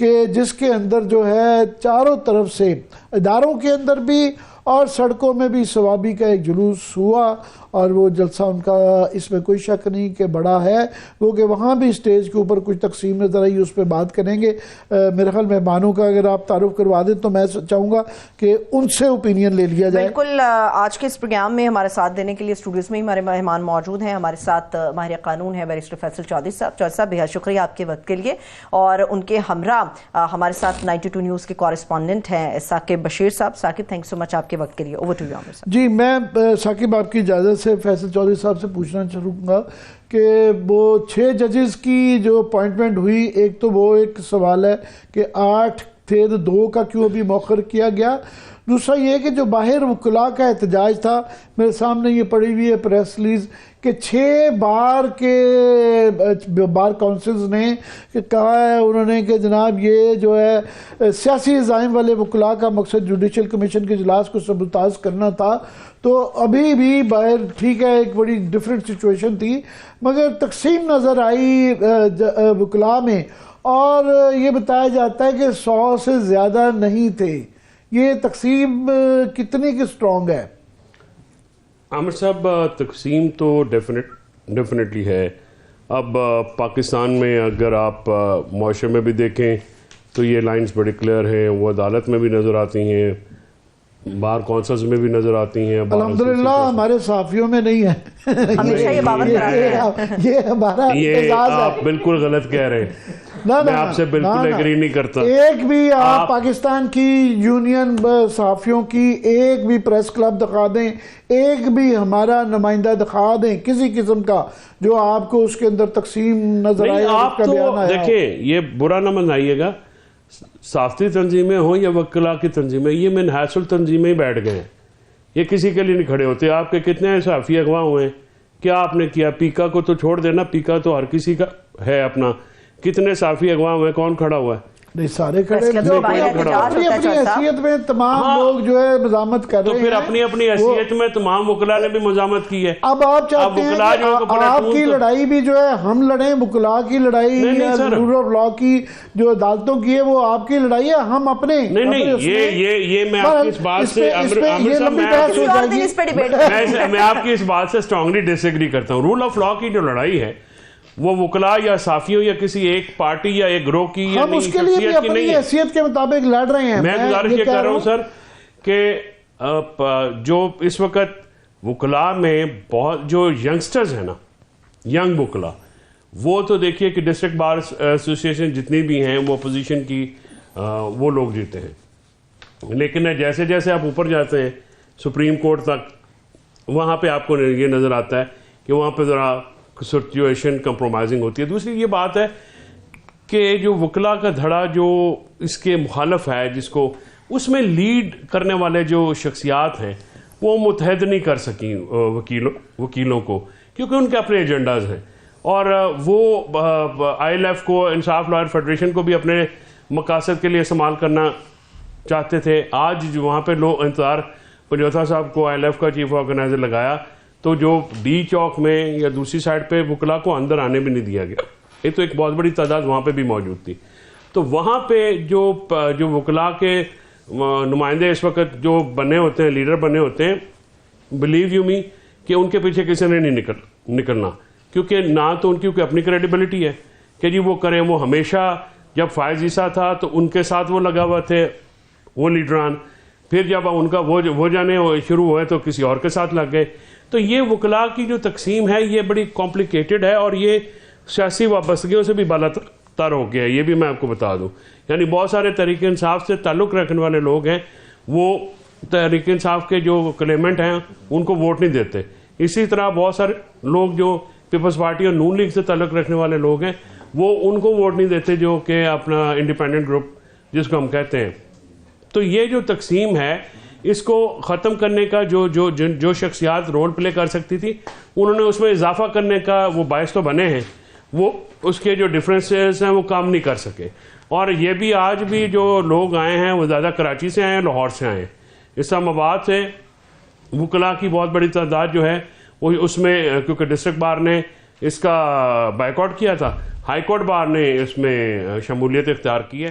کہ جس کے اندر جو ہے چاروں طرف سے اداروں کے اندر بھی اور سڑکوں میں بھی ثوابی کا ایک جلوس ہوا، اور وہ جلسہ ان کا اس میں کوئی شک نہیں کہ بڑا ہے، وہ کہ وہاں بھی اسٹیج کے اوپر کچھ تقسیم نظر آئی، اس پہ بات کریں گے۔ میرے خیال مہمانوں کا اگر آپ تعارف کروا دیں تو میں چاہوں گا کہ ان سے اوپینین لے لیا جائے۔ بالکل، آج کے اس پروگرام میں ہمارے ساتھ دینے کے لیے اسٹوڈیوز میں ہمارے مہمان موجود ہیں۔ ہمارے ساتھ ماہر قانون ہے بیرسٹر فیصل چودھری صاحب۔ چودھری صاحب، بہت شکریہ آپ کے وقت کے لیے، اور ان کے ہمراہ ہمارے ساتھ 92 نیوز کے کورسپونڈنٹ ہیں ثاقب بشیر صاحب۔ ثاقب، تھینک سو مچ آپ کے وقت کے لیے۔ اوور ٹو یو عامر صاحب۔ جی، میں ثاقب آپ کی اجازت سے فیصل چودھری صاحب سے پوچھنا چاہوں گا کہ وہ 6 ججز کی جو اپوائنٹمنٹ ہوئی، ایک تو وہ ایک سوال ہے کہ 8 تھے تو 2 کا کیوں ابھی مؤخر کیا گیا، دوسرا یہ کہ جو باہر وکلاء کا احتجاج تھا، میرے سامنے یہ پڑی ہوئی ہے پریس ریلیز کہ 6 بار کے بار کونسلز نے کہا ہے انہوں نے کہ جناب یہ جو ہے سیاسی عزائم والے وکلاء کا مقصد جوڈیشل کمیشن کے اجلاس کو سبوتاژ کرنا تھا۔ تو ابھی بھی باہر ٹھیک ہے ایک بڑی ڈیفرنٹ سچویشن تھی، مگر تقسیم نظر آئی وکلاء میں، اور یہ بتایا جاتا ہے کہ 100 سے زیادہ نہیں تھے۔ یہ تقسیم کتنی کی سٹرونگ ہے؟ عامر صاحب، تقسیم تو ڈیفینیٹلی ہے۔ اب پاکستان میں اگر آپ معاشرے میں بھی دیکھیں تو یہ لائنز بڑی کلیئر ہیں، وہ عدالت میں بھی نظر آتی ہیں، بار کونسلز میں بھی نظر آتی ہیں۔ الحمدللہ ہمارے صحافیوں میں نہیں ہے، ہمیشہ یہ باور یہ ہمارا اعزاز ہے۔ آپ بالکل غلط کہہ رہے ہیں، میں آپ سے بالکل ایگری نہیں کرتا۔ ایک بھی آپ پاکستان کی یونین صحافیوں کی ایک بھی پریس کلب دکھا دیں، ایک بھی ہمارا نمائندہ دکھا دیں کسی قسم کا جو آپ کو اس کے اندر تقسیم نظر آئے۔ آپ تو دیکھیں، یہ برا نہ منائیے گا، صحافتی تنظیمیں ہوں یا وکلاء کی تنظیمیں، یہ منحاص التنظیمیں ہی بیٹھ گئے ہیں، یہ کسی کے لیے نہیں کھڑے ہوتے۔ آپ کے کتنے صحافی اغوا ہوئے ہیں، کیا آپ نے کیا؟ پیکا کو تو چھوڑ دینا، پیکا تو ہر کسی کا ہے اپنا، کتنے صحافی اغوا ہوئے، کون کھڑا ہوا ہے؟ نہیں، سارے کھڑے اپنی اپنی حیثیت میں تمام لوگ جو ہے مزاحمت کر رہے ہیں، تو پھر اپنی اپنی حیثیت میں تمام وکلاء نے بھی مزاحمت کی ہے۔ اب آپ چاہتے ہیں کہ آپ کی لڑائی بھی جو ہے ہم لڑیں، وکلاء کی لڑائی رول آف لا کی جو عدالتوں کی ہے وہ آپ کی لڑائی ہے، ہم اپنے نہیں، یہ میں آپ کی اس بات سے میں آپ کی اس بات سے سٹرونگلی ڈس ایگری کرتا ہوں۔ رول آف لا کی جو لڑائی ہے وہ وکلاء یا صحافیوں یا کسی ایک پارٹی یا ایک گروہ کی یا ہم اس کے لیے بھی اپنی حیثیت کے مطابق لڑ رہے ہیں۔ میں گزارش یہ کر رہا ہوں سر کہ جو اس وقت وکلاء میں بہت جو ینگسٹرز ہیں نا، ینگ وکلاء، وہ تو دیکھیے کہ ڈسٹرکٹ بار ایسوسیشن جتنی بھی ہیں وہ اپوزیشن کی وہ لوگ جیتے ہیں، لیکن جیسے جیسے آپ اوپر جاتے ہیں سپریم کورٹ تک، وہاں پہ آپ کو یہ نظر آتا ہے کہ وہاں پہ ذرا سچویشن کمپرومائزنگ ہوتی ہے۔ دوسری یہ بات ہے کہ جو وکلاء کا دھڑا جو اس کے مخالف ہے، جس کو اس میں لیڈ کرنے والے جو شخصیات ہیں وہ متحد نہیں کر سکیں وکیلوں کو، کیونکہ ان کے اپنے ایجنڈاز ہیں، اور وہ آئی ایل ایف کو، انصاف لائر فیڈریشن کو بھی اپنے مقاصد کے لیے استعمال کرنا چاہتے تھے۔ آج وہاں پہ لوگ انتظار پنجوتا صاحب کو آئی ایل ایف کا چیف آرگنائزر لگایا تو جو ڈی چوک میں یا دوسری سائڈ پہ وکلاء کو اندر آنے بھی نہیں دیا گیا، یہ تو ایک بہت بڑی تعداد وہاں پہ بھی موجود تھی۔ تو وہاں پہ جو وکلاء کے نمائندے اس وقت جو بنے ہوتے ہیں، لیڈر بنے ہوتے ہیں، بلیو یو می کہ ان کے پیچھے کسی نے نہیں نکلنا، کیونکہ نہ تو ان کی کوئی اپنی کریڈیبلٹی ہے کہ جی وہ کریں۔ وہ ہمیشہ جب فائز عیسیٰ تھا تو ان کے ساتھ وہ لگا ہوا تھے وہ لیڈران، پھر جب ان کا وہ جانے شروع ہوئے تو کسی اور کے ساتھ لگ گئے۔ تو یہ وکلاء کی جو تقسیم ہے یہ بڑی کمپلیکیٹڈ ہے، اور یہ سیاسی وابستگیوں سے بھی بالاتر ہو گیا ہے، یہ بھی میں آپ کو بتا دوں۔ یعنی بہت سارے تحریک انصاف سے تعلق رکھنے والے لوگ ہیں، وہ تحریک انصاف کے جو کلیمنٹ ہیں ان کو ووٹ نہیں دیتے۔ اسی طرح بہت سارے لوگ جو پیپلز پارٹی اور نون لیگ سے تعلق رکھنے والے لوگ ہیں وہ ان کو ووٹ نہیں دیتے، جو کہ اپنا انڈیپینڈنٹ گروپ جس کو ہم کہتے ہیں۔ تو یہ جو تقسیم ہے اس کو ختم کرنے کا جو شخصیات رول پلے کر سکتی تھی انہوں نے اس میں اضافہ کرنے کا وہ باعث تو بنے ہیں، وہ اس کے جو ڈفرینسز ہیں وہ کام نہیں کر سکے۔ اور یہ بھی آج بھی جو لوگ آئے ہیں وہ زیادہ کراچی سے آئے ہیں، لاہور سے آئے ہیں، اسلام آباد سے وکلاء کی بہت بڑی تعداد جو ہے وہ اس میں، کیونکہ ڈسٹرکٹ بار نے اس کا بائیکاٹ کیا تھا، ہائی کورٹ بار نے اس میں شمولیت اختیار کی ہے۔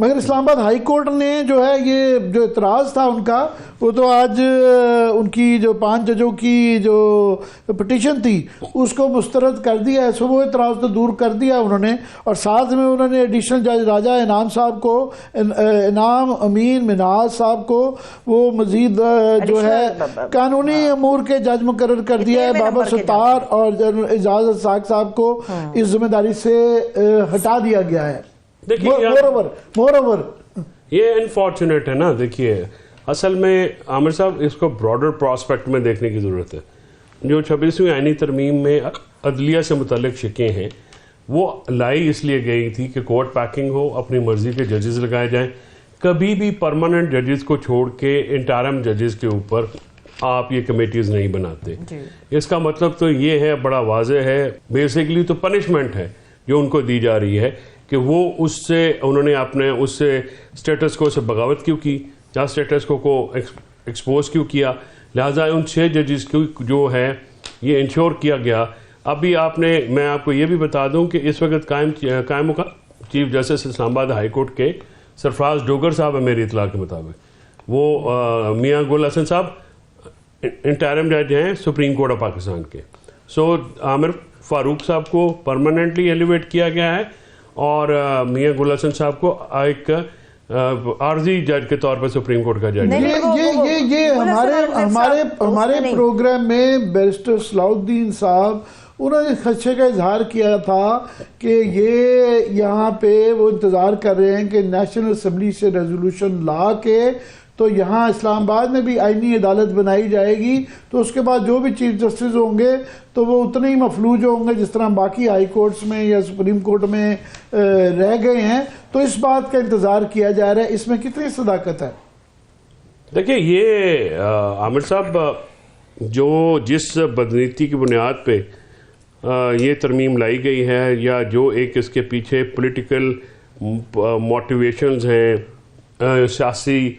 مگر اسلام آباد ہائی کورٹ نے جو ہے یہ جو اعتراض تھا ان کا وہ تو آج ان کی جو 5 ججوں کی جو پٹیشن تھی اس کو مسترد کر دیا ہے. سو وہ اعتراض تو دور کر دیا انہوں نے, اور ساتھ میں انہوں نے ایڈیشنل جج راجہ انعام صاحب کو, انعام امین مناز صاحب کو وہ مزید جو ہے قانونی امور کے جج مقرر کر دیا ہے. بابر ستار اور جنرل اعجاز الساق صاحب کو اس ذمہ داری سے ہٹا دیا گیا ہے. مور اوور یہ انفارچونیٹ ہے نا. دیکھیے اصل میں عامر صاحب اس کو براڈر پراسپیکٹ میں دیکھنے کی ضرورت ہے. جو 26ویں آئینی ترمیم میں عدلیہ سے متعلق شکیں ہیں وہ لائی اس لیے گئی تھی کہ کورٹ پیکنگ ہو, اپنی مرضی کے ججز لگائے جائیں. کبھی بھی پرماننٹ ججز کو چھوڑ کے انٹرم ججز کے اوپر آپ یہ کمیٹیز نہیں بناتے. اس کا مطلب تو یہ ہے, بڑا واضح ہے, بیسیکلی تو پنشمنٹ ہے جو ان کو دی جا رہی ہے کہ وہ اس سے انہوں نے اپنے اس سے اسٹیٹس کو سے بغاوت کیوں کی, یا اسٹیٹس کو ایکسپوز کیوں کیا. لہٰذا ان 6 ججز کی جو ہے یہ انشور کیا گیا. ابھی میں آپ کو یہ بھی بتا دوں کہ اس وقت قائم چیف جسٹس اسلام آباد ہائی کورٹ کے سرفراز ڈوگر صاحب ہے میری اطلاع کے مطابق. وہ میاں گل حسن صاحب انٹرم جج ہیں سپریم کورٹ آف پاکستان کے. سو عامر فاروق صاحب کو پرماننٹلی ایلیویٹ کیا گیا ہے اور میاں گل حسن صاحب کو ایک عارضی جج کے طور پر سپریم کورٹ کا جج. یہ ہمارے پروگرام میں بیرسٹر صلاح الدین صاحب انہوں نے خدشے کا اظہار کیا تھا کہ یہ یہاں پہ وہ انتظار کر رہے ہیں کہ نیشنل اسمبلی سے ریزولوشن لا کے تو یہاں اسلام آباد میں بھی آئینی عدالت بنائی جائے گی, تو اس کے بعد جو بھی چیف جسٹس ہوں گے تو وہ اتنے ہی مفلوج ہوں گے جس طرح باقی ہائی کورٹس میں یا سپریم کورٹ میں رہ گئے ہیں. تو اس بات کا انتظار کیا جا رہا ہے. اس میں کتنی صداقت ہے؟ دیکھیں یہ عامر صاحب جس بدنیتی کی بنیاد پہ یہ ترمیم لائی گئی ہے, یا جو ایک اس کے پیچھے پولیٹیکل موٹیویشنز ہیں, سیاسی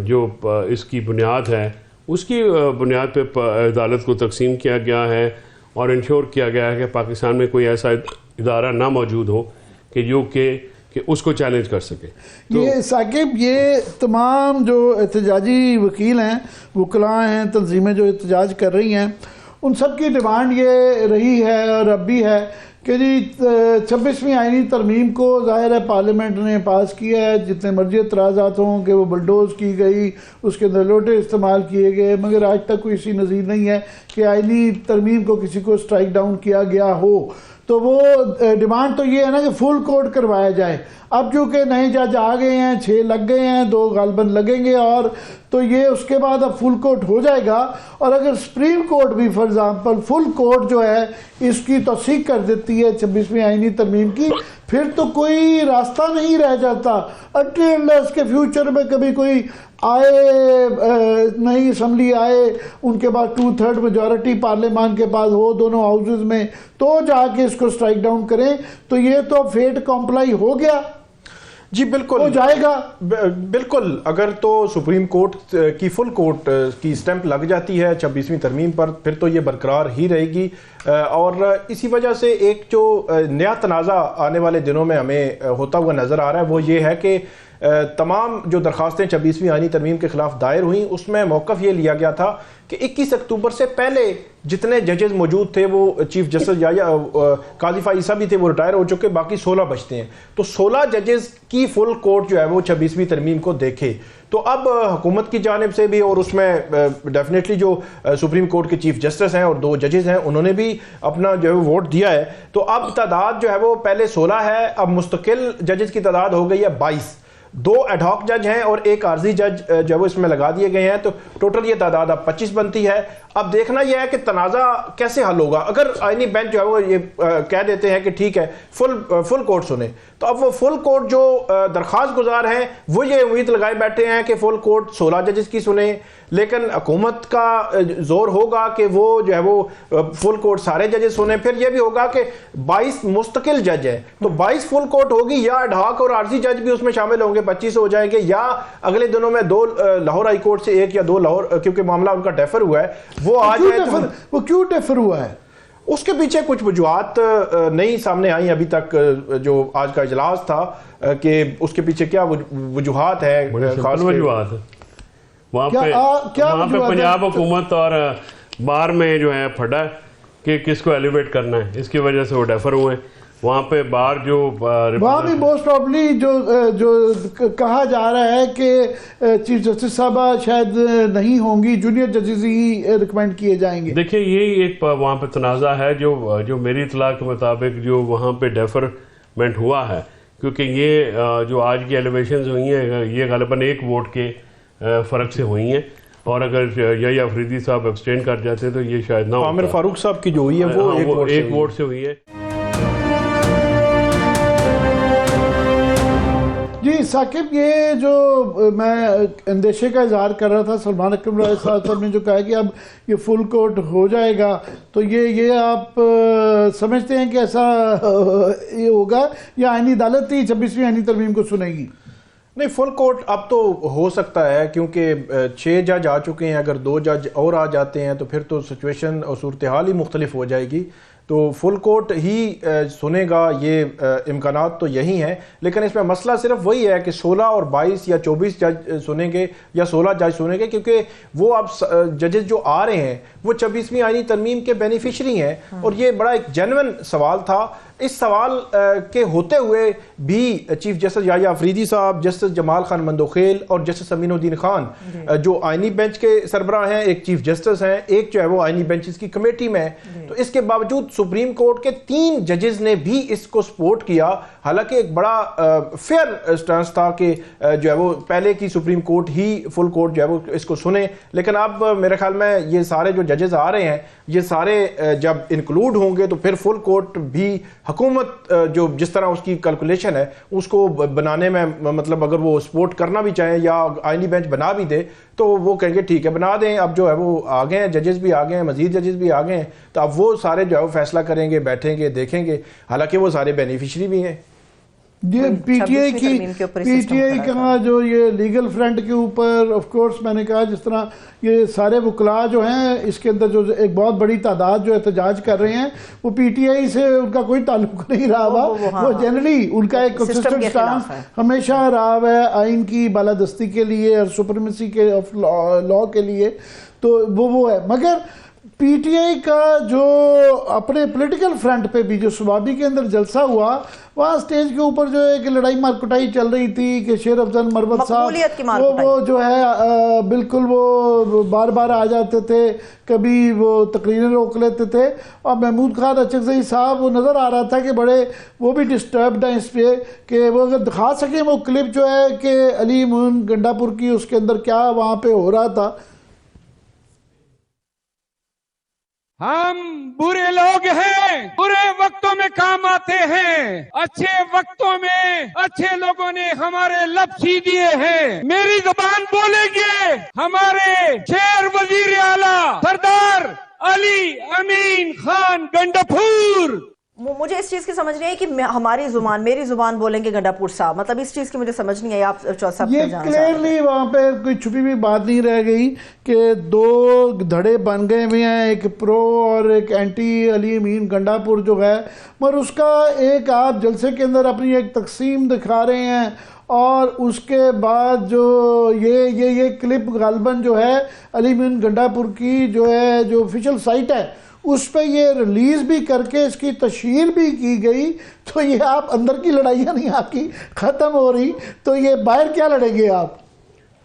جو اس کی بنیاد ہے, اس کی بنیاد پہ عدالت کو تقسیم کیا گیا ہے اور انشور کیا گیا ہے کہ پاکستان میں کوئی ایسا ادارہ نہ موجود ہو کہ اس کو چیلنج کر سکے. یہ ثاقب یہ تمام جو احتجاجی وکیل ہیں, وکلاء ہیں, تنظیمیں جو احتجاج کر رہی ہیں, ان سب کی ڈیمانڈ یہ رہی ہے اور اب بھی ہے کہ جی 26ویں آئینی ترمیم کو ظاہر ہے پارلیمنٹ نے پاس کیا ہے, جتنے مرضی اعتراضات ہوں کہ وہ بلڈوز کی گئی, اس کے اندر لوٹے استعمال کیے گئے, مگر آج تک کوئی اسی نظیر نہیں ہے کہ آئینی ترمیم کو کسی کو سٹرائک ڈاؤن کیا گیا ہو. تو وہ ڈیمانڈ تو یہ ہے نا کہ فل کورٹ کروایا جائے. اب جو کہ نئے جج آ گئے ہیں, 6 لگ گئے ہیں, 2 غالباً لگیں گے, اور تو یہ اس کے بعد اب فل کورٹ ہو جائے گا. اور اگر سپریم کورٹ بھی فار ایگزامپل فل کورٹ جو ہے اس کی توثیق کر دیتی ہے 26ویں آئینی ترمیم کی, پھر تو کوئی راستہ نہیں رہ جاتا انٹیل کے فیوچر میں کبھی کوئی آئے نئی اسمبلی آئے, ان کے بعد 2/3 میجورٹی پارلیمان کے پاس ہو دونوں ہاؤسز میں, تو جا کے اس کو سٹرائک ڈاؤن کریں. تو یہ تو فیٹ کمپلائی ہو گیا. جی بالکل ہو جائے گا. بالکل اگر تو سپریم کورٹ کی فل کورٹ کی سٹیمپ لگ جاتی ہے 26ویں ترمیم پر, پھر تو یہ برقرار ہی رہے گی. اور اسی وجہ سے ایک جو نیا تنازع آنے والے دنوں میں ہمیں ہوتا ہوا نظر آ رہا ہے وہ یہ ہے کہ تمام جو درخواستیں 26ویں آئینی ترمیم کے خلاف دائر ہوئیں اس میں موقف یہ لیا گیا تھا کہ 21 اکتوبر سے پہلے جتنے ججز موجود تھے وہ چیف جسٹس یا قاضی فائز صاحب بھی تھے, وہ ریٹائر ہو چکے, باقی 16 بچتے ہیں. تو 16 ججز کی فل کورٹ جو ہے وہ 26ویں ترمیم کو دیکھے. تو اب حکومت کی جانب سے بھی, اور اس میں ڈیفینیٹلی جو سپریم کورٹ کے چیف جسٹس ہیں اور 2 ججز ہیں انہوں نے بھی اپنا جو ہے ووٹ دیا ہے. تو اب تعداد جو ہے وہ پہلے 16 ہے, اب مستقل ججز کی تعداد ہو گئی ہے 22. 2 ایڈ ہاک جج ہیں اور 1 عارضی جج جو وہ اس میں لگا دیے گئے ہیں. تو ٹوٹل یہ تعداد اب 25 بنتی ہے. اب دیکھنا یہ ہے کہ تنازع کیسے حل ہوگا. اگر آئینی بینچ جو ہے وہ یہ کہہ دیتے ہیں کہ ٹھیک ہے فل کورٹ سنیں, تو اب وہ فل کورٹ جو درخواست گزار ہیں وہ یہ امید لگائے بیٹھے ہیں کہ فل کورٹ 16 ججز کی سنیں, لیکن حکومت کا زور ہوگا کہ وہ جو ہے وہ فل کورٹ سارے ججز سنیں. پھر یہ بھی ہوگا کہ 22 مستقل جج ہیں, تو 22 فل کورٹ ہوگی, یا ایڈ ہاک اور عارضی جج بھی اس میں شامل ہوں گے, 25 ہو جائیں گے, یا اگلے دنوں میں 2 لاہور ہائی کورٹ سے 1 یا 2 لاہور, کیونکہ معاملہ ان کا ڈیفر ہوا ہے, وہ آ جائے. وہ کیوں ڈیفر ہوا ہے؟ اس کے پیچھے کچھ وجوہات نہیں سامنے آئیں ابھی تک جو آج کا اجلاس تھا کہ اس کے پیچھے کیا وجوہات ہے خاص وجوہات وہاں پہ پنجاب حکومت اور بار میں جو ہے پھٹا کہ کس کو ایلیویٹ کرنا ہے, اس کی وجہ سے وہ ڈیفر ہوئے. وہاں پہ بار جو وہاں بھی موسٹ پرابلی جو کہا جا رہا ہے کہ چیف جسٹس صاحبہ شاید نہیں ہوں گی, جونیئر ججز ہی ریکمینڈ کیے جائیں گے. دیکھیں یہی ایک وہاں پہ تنازع ہے جو میری اطلاع کے مطابق جو وہاں پہ ڈیفرمنٹ ہوا ہے, کیونکہ یہ جو آج کی ایلیویشنز ہوئی ہیں یہ غالباً ایک ووٹ کے فرق سے ہوئی ہیں, اور اگر یحییٰ افریدی صاحب ابسٹین کر جاتے تو یہ شاید نہ ہوتا. عامر فاروق صاحب کی جو ہوئی ہے وہ ایک ووٹ سے ہوئی ہے. جی ثاقب, یہ جو میں اندیشے کا اظہار کر رہا تھا, سلمان اکرم رائے صاحب نے جو کہا کہ اب یہ فل کورٹ ہو جائے گا, تو یہ آپ سمجھتے ہیں کہ ایسا یہ ہوگا یا آئینی عدالت ہی 26ویں آئینی ترمیم کو سنے گی؟ نہیں, فل کورٹ اب تو ہو سکتا ہے کیونکہ 6 جج آ چکے ہیں, اگر 2 جج اور آ جاتے ہیں تو پھر تو سچویشن اور صورتحال ہی مختلف ہو جائے گی. تو فل کورٹ ہی سنے گا, یہ امکانات تو یہی ہیں. لیکن اس میں مسئلہ صرف وہی ہے کہ 16 اور 22 یا 24 جج سنیں گے یا 16 جج سنیں گے, کیونکہ وہ اب ججز جو آ رہے ہیں وہ 26ویں آئینی ترمیم کے بینیفیشری ہیں. اور یہ بڑا ایک جینوئن سوال تھا. اس سوال کے ہوتے ہوئے بھی چیف جسٹس یحییٰ افریدی صاحب, جسٹس جمال خان مندوخیل اور جسٹس امین الدین خان جو آئینی بینچ کے سربراہ ہیں, ایک چیف جسٹس ہیں, ایک جو ہے وہ آئینی بینچز کی کمیٹی میں ہے. تو اس کے باوجود سپریم کورٹ کے 3 ججز نے بھی اس کو سپورٹ کیا, حالانکہ ایک بڑا فیئر سٹانس تھا کہ جو ہے وہ پہلے کی سپریم کورٹ ہی فل کورٹ جو ہے وہ اس کو سنے. لیکن اب میرے خیال میں یہ سارے جو ججز آ رہے ہیں یہ سارے جب انکلوڈ ہوں گے تو پھر فل کورٹ بھی حکومت جو جس طرح اس کی کیلکولیشن ہے اس کو بنانے میں, مطلب اگر وہ سپورٹ کرنا بھی چاہیں یا آئینی بینچ بنا بھی دے تو وہ کہیں گے ٹھیک ہے بنا دیں. اب جو ہے وہ آ گئے ہیں, ججز بھی آ گئے ہیں, مزید ججز بھی آ گئے ہیں, تو اب وہ سارے جو ہے وہ فیصلہ کریں گے, بیٹھیں گے, دیکھیں گے, حالانکہ وہ سارے بینیفیشری بھی ہیں. یہ پی ٹی آئی کا جو یہ لیگل فرنٹ کے اوپر آف کورس میں نے کہا جس طرح یہ سارے وکلاء جو ہیں اس کے اندر جو ایک بہت بڑی تعداد جو احتجاج کر رہے ہیں وہ پی ٹی آئی سے ان کا کوئی تعلق نہیں رہا ہوا. وہ جنرلی ان کا ایک کنسسٹنٹ سٹانس ہمیشہ رہا ہے آئین کی بالادستی کے لیے اور سپریمیسی کے آف لا کے لیے, تو وہ ہے. مگر پی ٹی آئی کا جو اپنے پولیٹیکل فرنٹ پہ بھی جو سوابی کے اندر جلسہ ہوا, وہاں سٹیج کے اوپر جو ہے کہ لڑائی مار کٹائی چل رہی تھی کہ شیر افضل مروت صاحب وہ جو ہے بالکل وہ بار بار آ جاتے تھے, کبھی وہ تقریریں روک لیتے تھے. اور محمود خان اچکزئی صاحب وہ نظر آ رہا تھا کہ بڑے وہ بھی ڈسٹربڈ ہیں اس پہ کہ وہ اگر دکھا سکیں وہ کلپ جو ہے کہ علی مون گنڈا پور کی اس کے اندر کیا وہاں پہ ہو رہا تھا. ہم برے لوگ ہیں, برے وقتوں میں کام آتے ہیں, اچھے وقتوں میں اچھے لوگوں نے ہمارے لب سی دیے ہیں. میری زبان بولیں گے ہمارے شیر وزیر اعلیٰ سردار علی امین خان گنڈاپور. مجھے اس چیز کی سمجھ نہیں ہے کہ ہماری زبان میری زبان بولیں گے گنڈاپور صاحب, مطلب اس چیز کی مجھے سمجھ نہیں ہے. آپ صاحب یہ کلیئرلی وہاں پہ کوئی چھپی ہوئی بات نہیں رہ گئی کہ 2 دھڑے بن گئے ہوئے ہیں, ایک پرو اور ایک اینٹی علی امین گنڈاپور جو ہے, مگر اس کا ایک آپ جلسے کے اندر اپنی ایک تقسیم دکھا رہے ہیں. اور اس کے بعد جو یہ کلپ غالباً جو ہے علی امین گنڈاپور کی جو ہے جو آفیشیل سائٹ ہے اس پہ یہ ریلیز بھی کر کے اس کی تشہیر بھی کی گئی. تو یہ آپ اندر کی لڑائیاں نہیں آپ کی ختم ہو رہی, تو یہ باہر کیا لڑیں گے آپ؟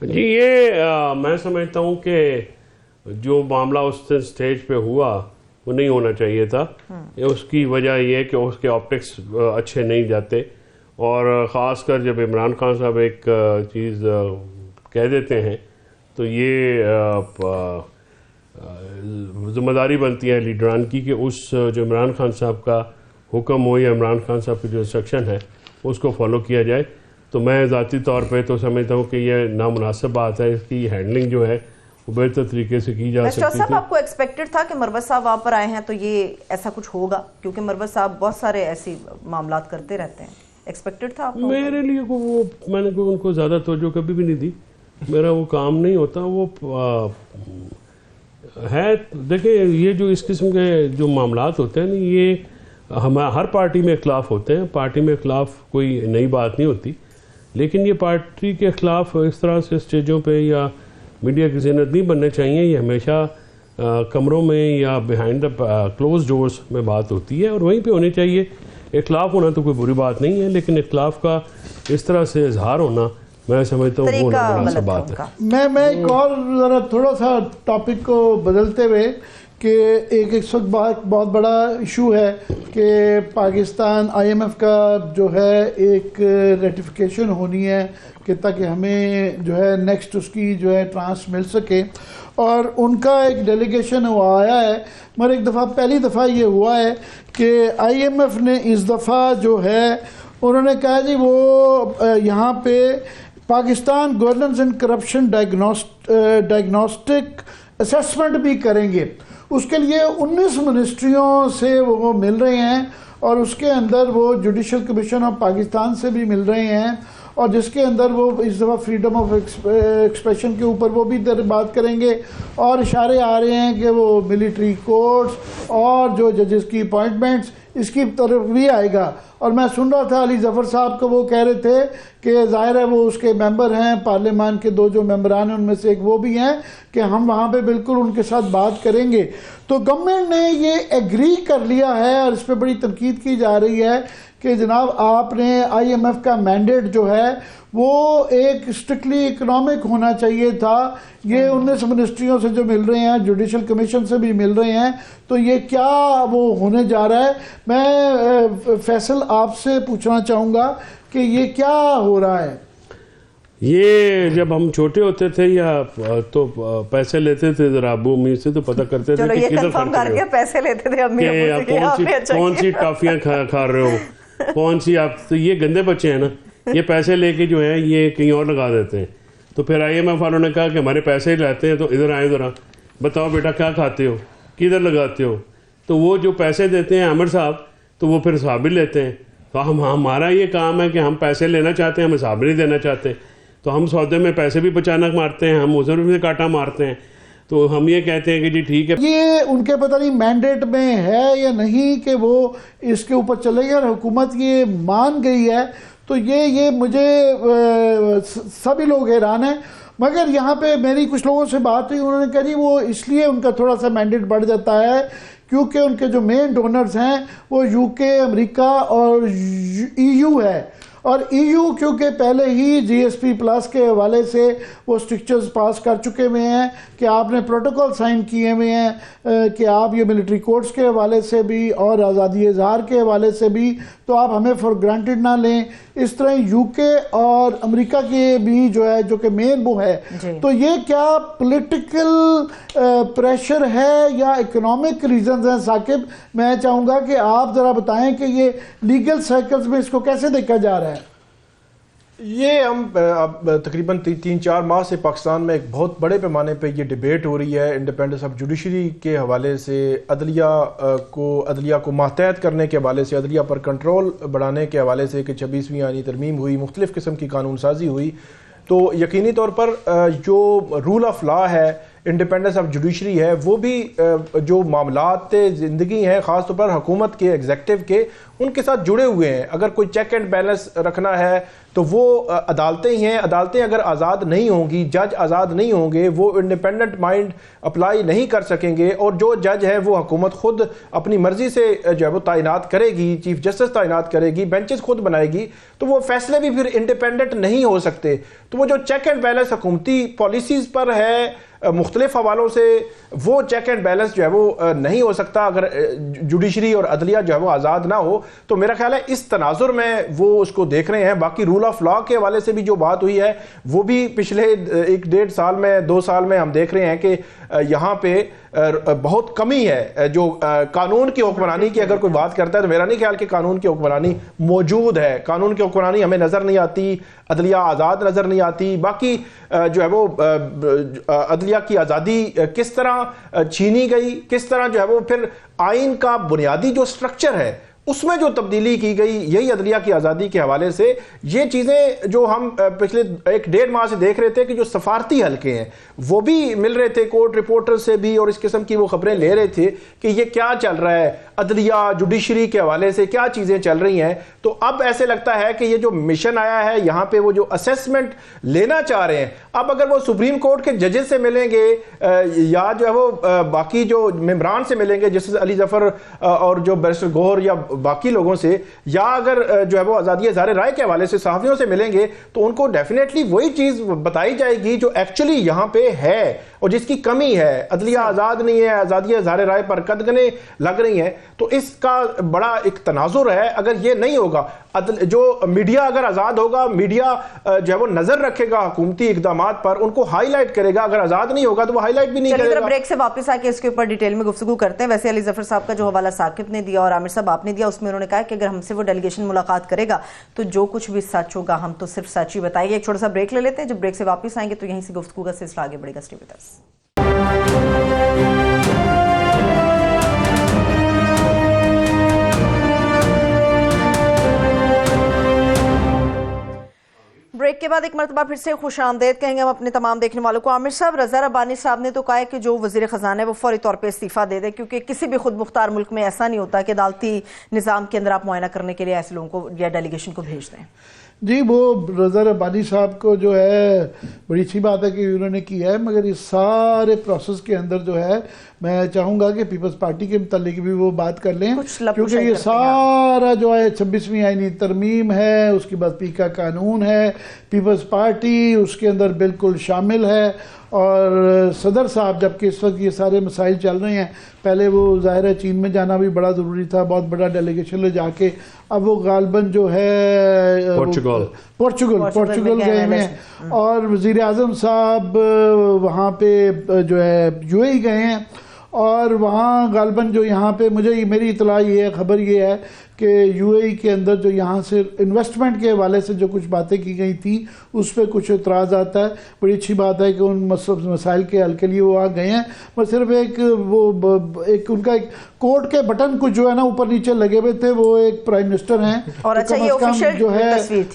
جی یہ میں سمجھتا ہوں کہ جو معاملہ اس سٹیج پہ ہوا وہ نہیں ہونا چاہیے تھا. اس کی وجہ یہ کہ اس کے آپٹکس اچھے نہیں جاتے, اور خاص کر جب عمران خان صاحب ایک چیز کہہ دیتے ہیں تو یہ ذمہ داری بنتی ہے لیڈران کی کہ اس جو عمران خان صاحب کا حکم ہو یا عمران خان صاحب کی جو انسٹرکشن ہے اس کو فالو کیا جائے. تو میں ذاتی طور پہ تو سمجھتا ہوں کہ یہ نامناسب بات ہے, اس کی ہینڈلنگ جو ہے وہ بہتر طریقے سے کی جا سکتی صاحب آپ کو ایکسپیکٹڈ تھا کہ مروت صاحب وہاں پر آئے ہیں تو یہ ایسا کچھ ہوگا, کیونکہ مروت صاحب بہت سارے ایسی معاملات کرتے رہتے ہیں, ایکسپیکٹڈ تھا آپ کو؟ میرے لیے وہ میں نے ان کو زیادہ توجہ کبھی بھی نہیں دی, میرا وہ کام نہیں ہوتا. وہ ہے دیکھیں یہ جو اس قسم کے جو معاملات ہوتے ہیں نا یہ ہر پارٹی میں اختلاف ہوتے ہیں. پارٹی میں اختلاف کوئی نئی بات نہیں ہوتی, لیکن یہ پارٹی کے خلاف اس طرح سے اسٹیجوں پہ یا میڈیا کی زینت نہیں بننے چاہیے. یہ ہمیشہ کمروں میں یا بیہائنڈ دا کلوز ڈورز میں بات ہوتی ہے اور وہیں پہ ہونی چاہیے. اختلاف ہونا تو کوئی بری بات نہیں ہے, لیکن اختلاف کا اس طرح سے اظہار ہونا میں سمجھتا ہوں وہ بڑا سا بات ہے. میں ایک اور ذرا تھوڑا سا ٹاپک کو بدلتے ہوئے کہ ایک اس وقت بہت بڑا ایشو ہے کہ پاکستان IMF کا جو ہے ایک ریٹیفیکیشن ہونی ہے کہ تاکہ ہمیں جو ہے نیکسٹ اس کی جو ہے ٹرانس مل سکے, اور ان کا ایک ڈیلیگیشن وہ آیا ہے. مگر ایک دفعہ پہلی دفعہ یہ ہوا ہے کہ IMF نے اس دفعہ جو ہے انہوں نے کہا جی وہ یہاں پہ Pakistan governance and corruption diagnostic assessment بھی کریں گے. اس کے لیے 19 منسٹریوں سے وہ مل رہے ہیں اور اس کے اندر وہ جوڈیشل کمیشن آف پاکستان سے بھی مل رہے ہیں, اور جس کے اندر وہ اس دفعہ فریڈم آف ایکسپریشن کے اوپر وہ بھی بات کریں گے, اور اشارے آ رہے ہیں کہ وہ ملٹری کورٹس اور جو ججز کی اپوائنٹمنٹس اس کی طرف بھی آئے گا. اور میں سن رہا تھا علی ظفر صاحب کو وہ کہہ رہے تھے کہ ظاہر ہے وہ اس کے ممبر ہیں پارلیمان کے, 2 جو ممبران ہیں ان میں سے ایک وہ بھی ہیں کہ ہم وہاں پہ بالکل ان کے ساتھ بات کریں گے. تو گورنمنٹ نے یہ ایگری کر لیا ہے اور اس پہ بڑی تنقید کی جا رہی ہے کہ جناب آپ نے IMF کا مینڈیٹ جو ہے وہ ایک اسٹرکٹلی اکنامک ہونا چاہیے تھا. یہ 19 منسٹریوں سے جو مل رہے ہیں, جوڈیشل کمیشن سے بھی مل رہے ہیں, تو یہ کیا وہ ہونے جا رہا ہے؟ میں فیصل آپ سے پوچھنا چاہوں گا کہ یہ کیا ہو رہا ہے. یہ جب ہم چھوٹے ہوتے تھے یا تو پیسے لیتے تھے ذرا ابو امی سے تو پتہ کرتے تھے کہ کدھر خرچ کر رہے ہو, پیسے لیتے تھے امی کون سی ٹافیاں کھا رہے ہو, کون سی آپ. تو یہ گندے بچے ہیں نا, یہ پیسے لے کے جو ہیں یہ کہیں اور لگا دیتے ہیں. تو پھر IMF والوں نے کہا کہ ہمارے پیسے ہی لاتے ہیں تو ادھر آئیں ذرا بتاؤ بیٹا کیا کھاتے ہو, کدھر لگاتے ہو. تو وہ جو پیسے دیتے ہیں عامر صاحب تو وہ پھر حساب بھی لیتے ہیں. تو ہمارا یہ کام ہے کہ ہم پیسے لینا چاہتے ہیں, ہم حساب نہیں دینا چاہتے. تو ہم سودے میں پیسے بھی بچانا مارتے ہیں, ہم ادھر بھی کاٹا مارتے ہیں. تو ہم یہ کہتے ہیں کہ جی ٹھیک ہے. یہ ان کے پتہ نہیں مینڈیٹ میں ہے یا نہیں کہ وہ اس کے اوپر چلے گا, اور حکومت یہ مان گئی ہے تو یہ مجھے سبھی لوگ حیران ہیں. مگر یہاں پہ میری کچھ لوگوں سے بات ہوئی, انہوں نے کہا جی وہ اس لیے ان کا تھوڑا سا مینڈیٹ بڑھ جاتا ہے کیونکہ ان کے جو مین ڈونرز ہیں وہ UK, امریکہ اور EU ہے. اور EU کیونکہ پہلے ہی GSP+ کے حوالے سے وہ سٹرکچرز پاس کر چکے ہوئے ہیں کہ آپ نے پروٹوکول سائن کیے ہوئے ہیں کہ آپ یہ ملٹری کورٹس کے حوالے سے بھی اور آزادی اظہار کے حوالے سے بھی, تو آپ ہمیں فار گرانٹیڈ نہ لیں. اس طرح UK اور امریکہ کے بھی جو ہے جو کہ مین وہ ہے. تو یہ کیا پولیٹیکل پریشر ہے یا اکنامک ریزنز ہیں؟ ثاقب میں چاہوں گا کہ آپ ذرا بتائیں کہ یہ لیگل سرکلز میں اس کو کیسے دیکھا جا رہا ہے. یہ ہم اب تقریباً 3-4 ماہ سے پاکستان میں ایک بہت بڑے پیمانے پہ یہ ڈیبیٹ ہو رہی ہے انڈیپینڈنس آف جوڈیشری کے حوالے سے, عدلیہ کو ماتحت کرنے کے حوالے سے, عدلیہ پر کنٹرول بڑھانے کے حوالے سے کہ 26ویں آئینی ترمیم ہوئی, مختلف قسم کی قانون سازی ہوئی. تو یقینی طور پر جو رول آف لا ہے, انڈیپینڈنس آف جوڈیشری ہے, وہ بھی جو معاملات زندگی ہیں خاص طور پر حکومت کے ایگزیکٹو کے ان کے ساتھ جڑے ہوئے ہیں. اگر کوئی چیک اینڈ بیلنس رکھنا ہے تو وہ عدالتیں ہی ہیں. عدالتیں اگر آزاد نہیں ہوں گی, جج آزاد نہیں ہوں گے, وہ انڈیپینڈنٹ مائنڈ اپلائی نہیں کر سکیں گے, اور جو جج ہے وہ حکومت خود اپنی مرضی سے جو ہے وہ تعینات کرے گی, چیف جسٹس تعینات کرے گی, بینچز خود بنائے گی, تو وہ فیصلے بھی پھر انڈیپینڈنٹ نہیں ہو سکتے. تو وہ جو چیک اینڈ بیلنس حکومتی پالیسیز پر ہے مختلف حوالوں سے, وہ چیک اینڈ بیلنس جو ہے وہ نہیں ہو سکتا اگر جوڈیشری اور عدلیہ جو ہے وہ آزاد نہ ہو. تو میرا خیال ہے اس تناظر میں وہ اس کو دیکھ رہے ہیں. باقی رول آف لا کے حوالے سے بھی جو بات ہوئی ہے وہ بھی پچھلے 1-1.5 سال میں 2 سال میں ہم دیکھ رہے ہیں کہ یہاں پہ بہت کمی ہے. جو قانون کی حکمرانی کی اگر کوئی بات کرتا ہے تو میرا نہیں خیال کہ قانون کی حکمرانی موجود ہے. قانون کی حکمرانی ہمیں نظر نہیں آتی, عدلیہ آزاد نظر نہیں آتی. باقی جو ہے وہ عدلیہ کی آزادی کس طرح چھینی گئی, کس طرح جو ہے وہ پھر آئین کا بنیادی جو سٹرکچر ہے اس میں جو تبدیلی کی گئی یہی عدلیہ کی آزادی کے حوالے سے. یہ چیزیں جو ہم پچھلے 1.5 ماہ سے دیکھ رہے تھے کہ جو سفارتی حلقے ہیں وہ بھی مل رہے تھے کورٹ رپورٹر سے بھی, اور اس قسم کی وہ خبریں لے رہے تھے کہ یہ کیا چل رہا ہے عدلیہ جوڈیشری کے حوالے سے, کیا چیزیں چل رہی ہیں. تو اب ایسے لگتا ہے کہ یہ جو مشن آیا ہے یہاں پہ وہ جو اسیسمنٹ لینا چاہ رہے ہیں, اب اگر وہ سپریم کورٹ کے ججز سے ملیں گے یا جو ہے وہ باقی جو ممبران سے ملیں گے جسٹس علی ظفر اور جو بیرسٹر گوہر یا باقی لوگوں سے, یا اگر جو ہے وہ آزادی اظہار رائے کے حوالے سے صحافیوں سے ملیں گے, تو ان کو ڈیفینیٹلی وہی چیز بتائی جائے گی جو ایکچولی یہاں پہ ہے اور جس کی کمی ہے. عدلیہ آزاد نہیں ہے, آزادی اظہار رائے پر قدغنیں لگ رہی ہیں. تو اس کا بڑا ایک تناظر ہے. اگر یہ نہیں ہوگا, جو میڈیا اگر آزاد ہوگا, میڈیا جو ہے وہ نظر رکھے گا حکومتی اقدامات پر, ان کو ہائی لائٹ کرے گا. اگر آزاد نہیں ہوگا تو وہ ہائی لائٹ بھی نہیں کرے گا. بریک سے واپس آ کے اس کے اوپر ڈیٹیل میں گفتگو کرتے ہیں. ویسے علی ظفر صاحب کا جو حوالہ ثاقب نے دیا اور عامر صاحب آپ نے دیا, اس میں انہوں نے کہا کہ اگر ہم سے وہ ڈیلیگیشن ملاقات کرے گا تو جو کچھ بھی سچ ہوگا ہم تو صرف سچ ہی بتائیں گے. ایک چھوٹا سا بریک لے لیتے ہیں, جب بریک سے واپس آئیں گے تو یہیں سے گفتگو کا سلسلہ آگے بڑھے گا. Stay with us. بریک کے بعد ایک مرتبہ پھر سے خوش آمدید کہیں گے ہم اپنے تمام دیکھنے والوں کو. عامر صاحب, رضا ربانی صاحب نے تو کہا ہے کہ جو وزیر خزانہ ہے وہ فوری طور پہ استعفیٰ دے دے, کیونکہ کسی بھی خود مختار ملک میں ایسا نہیں ہوتا کہ عدالتی نظام کے اندر آپ معائنہ کرنے کے لیے ایسے لوگوں کو یا ڈیلیگیشن کو بھیج دیں. جی, وہ رضا ربانی صاحب کو جو ہے بڑی اچھی بات ہے کہ انہوں نے کی ہے, مگر اس سارے پروسیس کے اندر جو ہے میں چاہوں گا کہ پیپلز پارٹی کے متعلق بھی وہ بات کر لیں, کیونکہ یہ سارا جو ہے 26ویں آئینی ترمیم ہے, اس کے بعد پی کا قانون ہے, پیپلز پارٹی اس کے اندر بالکل شامل ہے. اور صدر صاحب جبکہ اس وقت یہ سارے مسائل چل رہے ہیں, پہلے وہ ظاہر ہے چین میں جانا بھی بڑا ضروری تھا, بہت بڑا ڈیلیگیشن لے جا کے, اب وہ غالباً جو ہے پورچگل گئے ہیں, اور وزیر اعظم صاحب وہاں پہ جو ہے یو اے ای گئے ہیں, اور وہاں غالباً جو یہاں پہ میری اطلاع یہ ہے, خبر یہ ہے کہ یو اے ای کے اندر جو یہاں سے انویسٹمنٹ کے حوالے سے جو کچھ باتیں کی گئی تھیں اس پہ کچھ اعتراض آتا ہے. بڑی اچھی بات ہے کہ ان مسائل کے حل کے لیے وہ آ گئے ہیں, پر صرف ایک ان کا ایک کورٹ کے بٹن کچھ جو ہے نا اوپر نیچے لگے ہوئے تھے, وہ ایک پرائم منسٹر ہیں, اور اچھا یہ آفیشیل جو ہے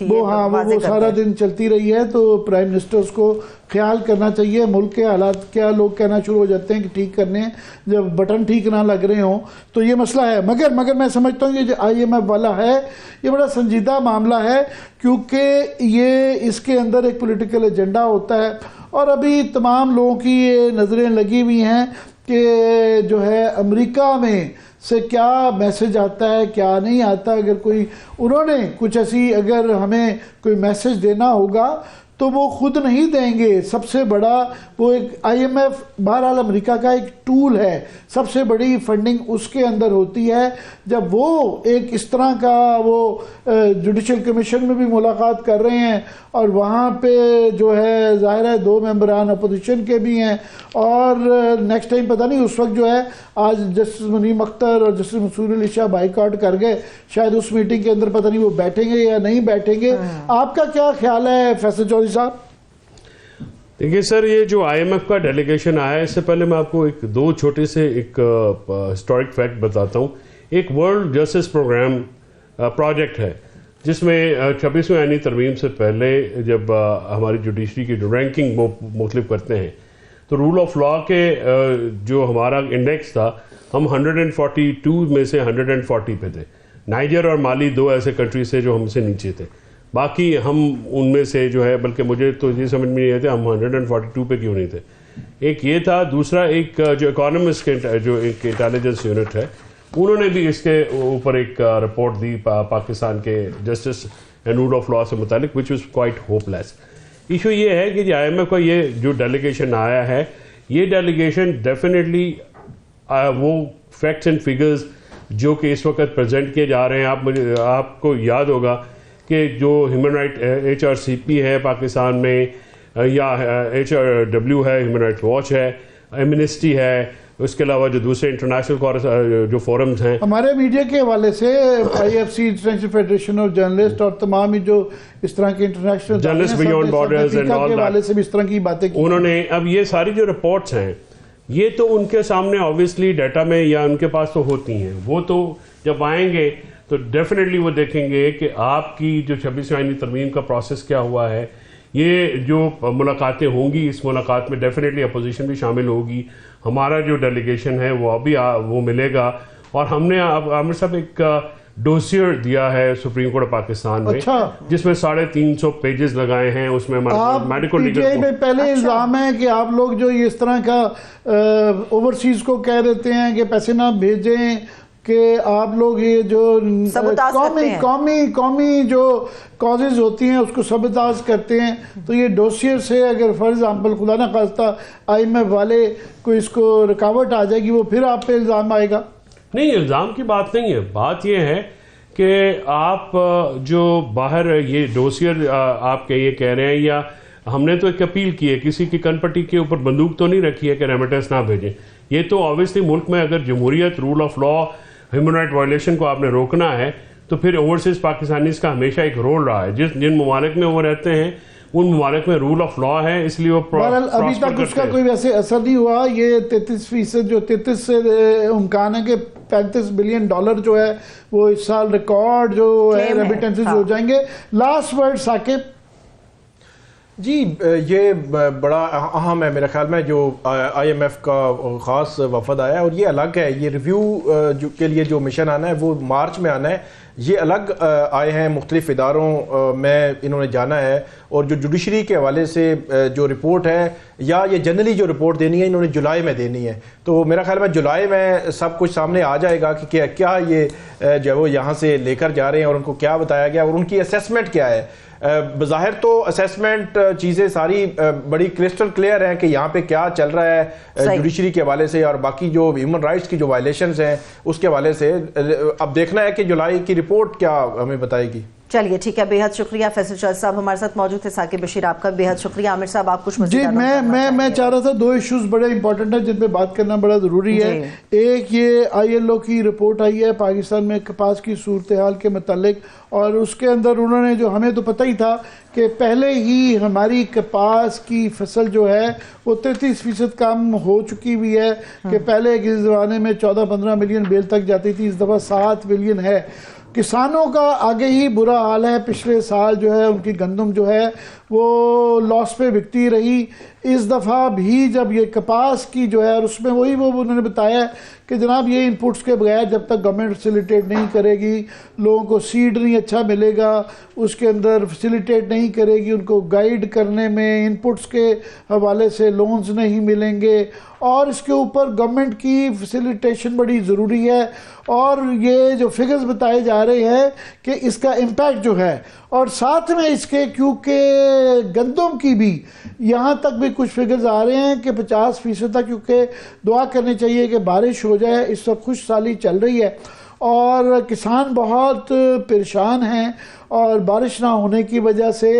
وہ سارا دن چلتی رہی ہے. تو پرائم منسٹر اس کو خیال کرنا چاہیے, ملک کے حالات کیا لوگ کہنا شروع ہو جاتے ہیں کہ ٹھیک کرنے ہیں, جب بٹن ٹھیک نہ لگ رہے ہوں تو یہ مسئلہ ہے. مگر میں سمجھتا ہوں یہ جو آئی ایم ایف والا ہے یہ بڑا سنجیدہ معاملہ ہے, کیونکہ یہ اس کے اندر ایک پولیٹیکل ایجنڈا ہوتا ہے, اور ابھی تمام لوگوں کی یہ نظریں لگی ہوئی ہیں کہ جو ہے امریکہ میں سے کیا میسج آتا ہے کیا نہیں آتا. اگر کوئی انہوں نے کچھ ایسی اگر ہمیں کوئی میسج دینا ہوگا تو وہ خود نہیں دیں گے. سب سے بڑا وہ ایک آئی ایم ایف بہرحال امریکہ کا ایک ٹول ہے, سب سے بڑی فنڈنگ اس کے اندر ہوتی ہے. جب وہ ایک اس طرح کا وہ جوڈیشل کمیشن میں بھی ملاقات کر رہے ہیں, اور وہاں پہ جو ہے ظاہر ہے 2 ممبران اپوزیشن کے بھی ہیں, اور نیکسٹ ٹائم پتہ نہیں اس وقت جو ہے آج جسٹس منیم اختر اور جسٹس منصور علی شاہ بائیکاٹ کر گئے, شاید اس میٹنگ کے اندر پتہ نہیں وہ بیٹھیں گے یا نہیں بیٹھیں گے. آپ کا کیا خیال ہے فیصل چودھری صاحب؟ دیکھیے سر, یہ جو آئی ایم ایف کا ڈیلیگیشن آیا ہے, اس سے پہلے میں آپ کو ایک 2 چھوٹے سے ایک ہسٹورک فیکٹ بتاتا ہوں. ایک ورلڈ جسٹس پروجیکٹ ہے جس میں 26ویں آئینی ترمیم سے پہلے جب ہماری جوڈیشری کی جو رینکنگ مختلف کرتے ہیں تو رول آف لا کے جو ہمارا انڈیکس تھا ہم 142 میں سے 140 پہ تھے. نائجر اور مالی 2 ایسے کنٹریز تھے جو ہم سے نیچے تھے, باقی ہم ان میں سے جو ہے, بلکہ مجھے تو یہ سمجھ میں نہیں آتے ہم 142 پہ کیوں نہیں تھے. ایک یہ تھا. دوسرا ایک جو اکانومسٹ جو ایک انٹیلیجنس یونٹ ہے انہوں نے بھی اس کے اوپر ایک رپورٹ دی پاکستان کے justice and rule of law سے متعلق, which was quite hopeless. Issue یہ ہے کہ آئی ایم ایف کا یہ جو ڈیلیگیشن آیا ہے, یہ ڈیلیگیشن ڈیفینیٹلی وہ فیکٹس اینڈ فگرز جو کہ اس وقت پریزنٹ کیے جا رہے ہیں, آپ کو یاد ہوگا کہ جو ہیومن رائٹ HRCP ہے پاکستان میں, یا HRW ہے, ہیومن رائٹ واچ ہے, ایمنسٹی ہے, اس کے علاوہ جو دوسرے انٹرنیشنل جو فورمز ہیں, ہمارے میڈیا کے حوالے سے IFC international federation of journalist اور تمام جو اس طرح کے international journalist beyond borders and all کے حوالے سے بھی اس طرح کی باتیں کی انہوں نے. اب یہ ساری جو رپورٹس ہیں یہ تو ان کے سامنے آبویسلی ڈیٹا میں یا ان کے پاس تو ہوتی ہیں, وہ تو جب آئیں گے تو ڈیفینیٹلی وہ دیکھیں گے کہ آپ کی جو 26ویں آئینی ترمیم کا پروسیس کیا ہوا ہے. یہ جو ملاقاتیں ہوں گی, اس ملاقات میں ڈیفینیٹلی اپوزیشن بھی شامل ہوگی, ہمارا جو ڈیلیگیشن ہے وہ ابھی وہ ملے گا. اور ہم نے عامر صاحب ایک ڈوسیئر دیا ہے سپریم کورٹ آف پاکستان میں, جس میں 350 پیجز لگائے ہیں. اس میں میڈیکل لیگل میں پہلے الزام ہے کہ آپ لوگ جو اس طرح کا اوورسیز کو کہہ دیتے ہیں کہ پیسے نہ بھیجیں, کہ آپ لوگ یہ جو قومی جو کازز ہوتی ہیں اس کو سبتاز کرتے ہیں. تو یہ ڈوسیئر سے اگر فار ایگزامپل خدا نہ خواستہ IMF والے کو اس کو رکاوٹ آ جائے گی, وہ پھر آپ پہ الزام آئے گا. نہیں, الزام کی بات نہیں ہے. بات یہ ہے کہ آپ جو باہر یہ ڈوسیئر آپ یہ کہہ رہے ہیں, یا ہم نے تو ایک اپیل کی ہے, کسی کی کن پٹی کے اوپر بندوق تو نہیں رکھی ہے کہ ریمیٹنس نہ بھیجیں. یہ تو آبویسلی ملک میں اگر جمہوریت, rule of law, human right violation کو آپ نے روکنا ہے تو پھر اوورسیز پاکستانیز کا ہمیشہ ایک رول رہا ہے. جن ممالک میں وہ رہتے ہیں ان ممالک میں رول آف لا ہے, اس لیے وہ ابھی تک اس کا کوئی ویسے اثر نہیں ہوا. یہ 33% جو 33 سے امکان ہے کہ $35 بلین جو ہے وہ اس سال ریکارڈ جو ہے ریمیٹنسز ہو جائیں گے. Last word Saqib. جی, یہ بڑا اہم ہے میرے خیال میں جو IMF کا خاص وفد آیا ہے, اور یہ الگ ہے. یہ ریویو کے لیے جو مشن آنا ہے وہ مارچ میں آنا ہے. یہ الگ آئے ہیں, مختلف اداروں میں انہوں نے جانا ہے, اور جو جوڈیشری کے حوالے سے جو رپورٹ ہے, یا یہ جنرلی جو رپورٹ دینی ہے انہوں نے جولائی میں دینی ہے. تو میرا خیال میں جولائی میں سب کچھ سامنے آ جائے گا کہ کیا یہ جو وہ یہاں سے لے کر جا رہے ہیں اور ان کو کیا بتایا گیا اور ان کی اسیسمنٹ کیا ہے. بظاہر تو اسیسمنٹ چیزیں ساری بڑی کرسٹل کلیئر ہیں کہ یہاں پہ کیا چل رہا ہے جوڈیشری کے حوالے سے, اور باقی جو ہیومن رائٹس کی جو وائلیشنز ہیں اس کے حوالے سے. اب دیکھنا ہے کہ جولائی کی رپورٹ کیا ہمیں بتائے گی. چلیے ٹھیک ہے, بے حد شکریہ. فیصل شاہ صاحب ہمارے ساتھ موجود تھے. ثاقب بشیر آپ کا بے حد شکریہ. عامر صاحب آپ کچھ مزید؟ جی, میں چاہ رہا تھا 2 ایشوز بڑے امپورٹنٹ ہیں جن پہ بات کرنا بڑا ضروری ہے. ایک یہ ILO کی رپورٹ آئی ہے پاکستان میں کپاس کی صورتحال کے متعلق, اور اس کے اندر انہوں نے, جو ہمیں تو پتہ ہی تھا کہ پہلے ہی ہماری کپاس کی فصل جو ہے وہ 33% کم ہو چکی ہوئی ہے, کہ پہلے کے زمانے میں 14-15 ملین بیل تک جاتی تھی, اس دفعہ 7 ملین ہے. کسانوں کا آگے ہی برا حال ہے. پچھلے سال جو ہے ان کی گندم جو ہے وہ لاس پہ بکتی رہی. اس دفعہ بھی جب یہ کپاس کی جو ہے, اور اس میں وہی وہ انہوں نے بتایا کہ جناب یہ انپٹس کے بغیر جب تک گورنمنٹ فیسیلیٹیٹ نہیں کرے گی, لوگوں کو سیڈ نہیں اچھا ملے گا, اس کے اندر فیسیلیٹیٹ نہیں کرے گی, ان کو گائیڈ کرنے میں انپٹس کے حوالے سے لونز نہیں ملیں گے, اور اس کے اوپر گورنمنٹ کی فیسیلیٹیشن بڑی ضروری ہے. اور یہ جو فگرز بتائے جا رہے ہیں کہ اس کا امپیکٹ جو ہے, اور ساتھ میں اس کے کیونکہ گندم کی بھی یہاں تک بھی کچھ فگرز آ رہے ہیں کہ 50% تک, کیونکہ دعا کرنی چاہیے کہ بارش ہو جائے. اس وقت خوش سالی چل رہی ہے اور کسان بہت پریشان ہیں, اور بارش نہ ہونے کی وجہ سے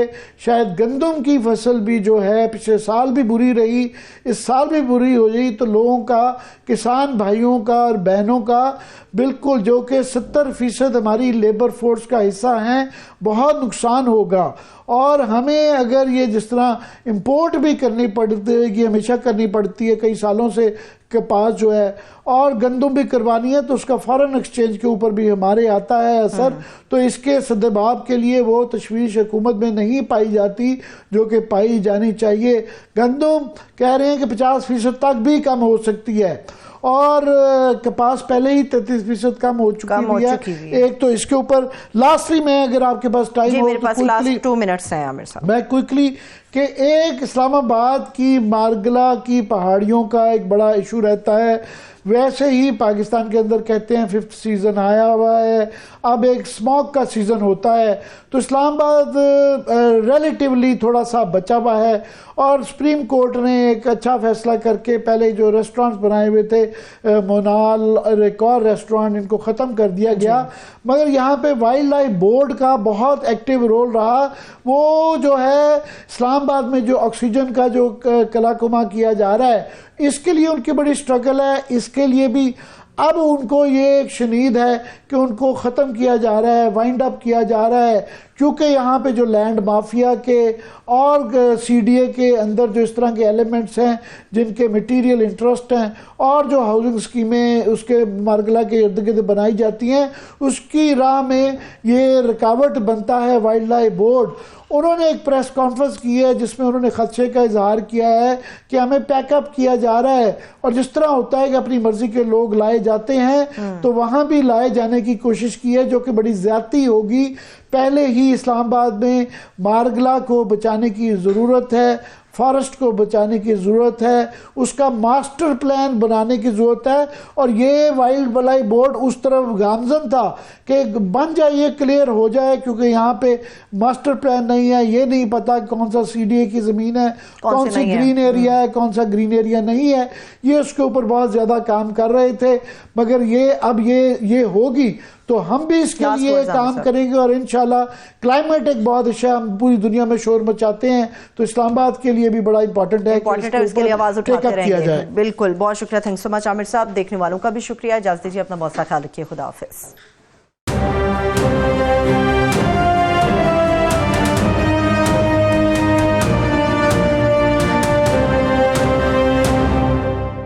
شاید گندم کی فصل بھی جو ہے پچھلے سال بھی بری رہی, اس سال بھی بری ہو جائے تو لوگوں کا, کسان بھائیوں کا اور بہنوں کا بالکل, جو کہ 70% ہماری لیبر فورس کا حصہ ہیں, بہت نقصان ہوگا. اور ہمیں اگر یہ جس طرح امپورٹ بھی کرنی پڑتی ہے, ہمیشہ کرنی پڑتی ہے کئی سالوں سے کپاس جو ہے, اور گندم بھی کروانی ہے, تو اس کا فارن ایکسچینج کے اوپر بھی ہمارے آتا ہے اثر. تو اس کے سدباب کے لیے وہ تشویش حکومت میں نہیں پائی جاتی جو کہ پائی جانی چاہیے. گندم کہہ رہے ہیں کہ 50% تک بھی کم ہو سکتی ہے, اور کپاس پہلے ہی 33% کم ہو چکی ہے. ایک تو اس کے اوپر لاسٹلی, میں اگر آپ کے پاس ٹائم ہو, میرے پاس لاسٹ 2 منٹس ہیں عامر صاحب, میں کوئکلی, کہ ایک اسلام آباد کی مارگلا کی پہاڑیوں کا ایک بڑا ایشو رہتا ہے. ویسے ہی پاکستان کے اندر کہتے ہیں 5th سیزن آیا ہوا ہے, اب ایک سموک کا سیزن ہوتا ہے, تو اسلام آباد ریلیٹیولی تھوڑا سا بچا ہوا ہے. اور سپریم کورٹ نے ایک اچھا فیصلہ کر کے پہلے جو ریسٹورانٹس بنائے ہوئے تھے, مونال ایک اور ریسٹورانٹ, ان کو ختم کر دیا گیا. مگر یہاں پہ وائلڈ لائف بورڈ کا بہت ایکٹیو رول رہا. وہ جو ہے اسلام آباد میں جو آکسیجن کا جو کلا کما کیا جا رہا ہے, اس کے لیے ان کی بڑی سٹرگل ہے. اس کے لیے بھی اب ان کو یہ ایک شنید ہے کہ ان کو ختم کیا جا رہا ہے, وائنڈ اپ کیا جا رہا ہے, کیونکہ یہاں پہ جو لینڈ مافیا کے اور سی ڈی اے کے اندر جو اس طرح کے ایلیمنٹس ہیں جن کے میٹیریل انٹرسٹ ہیں اور جو ہاؤسنگ اسکیمیں اس کے مارگلا کے ارد گرد بنائی جاتی ہیں اس کی راہ میں یہ رکاوٹ بنتا ہے وائلڈ لائف بورڈ. انہوں نے ایک پریس کانفرنس کی ہے جس میں انہوں نے خدشے کا اظہار کیا ہے کہ ہمیں پیک اپ کیا جا رہا ہے اور جس طرح ہوتا ہے کہ اپنی مرضی کے لوگ لائے جاتے ہیں تو وہاں بھی لائے جانے کی کوشش کی ہے جو کہ بڑی زیادتی ہوگی. پہلے ہی اسلام آباد میں مارگلا کو بچانے کی ضرورت ہے, فارسٹ کو بچانے کی ضرورت ہے, اس کا ماسٹر پلان بنانے کی ضرورت ہے اور یہ وائلڈ لائف بورڈ اس طرف گامزن تھا کہ بن جائے, یہ کلیئر ہو جائے کیونکہ یہاں پہ ماسٹر پلان نہیں ہے, یہ نہیں پتا کون سا سی ڈی اے کی زمین ہے, کون سی گرین ایریا ہے, کون سا گرین ایریا نہیں ہے. یہ اس کے اوپر بہت زیادہ کام کر رہے تھے مگر اب یہ ہوگی تو ہم بھی اس کے لیے کام کریں گے اور انشاءاللہ کلائمیٹ ایک بہت اچھا, ہم پوری دنیا میں شور مچاتے ہیں تو اسلام آباد کے لیے بھی بڑا امپورٹنٹ ہے کہ اس کے لیے آواز اٹھاتے رہیں گے. بالکل, بہت شکریہ, تھینک سو مچ عامر صاحب. دیکھنے والوں کا بھی شکریہ, اجازت دیجیے, اپنا بہت سا خیال رکھیے, خدا حافظ.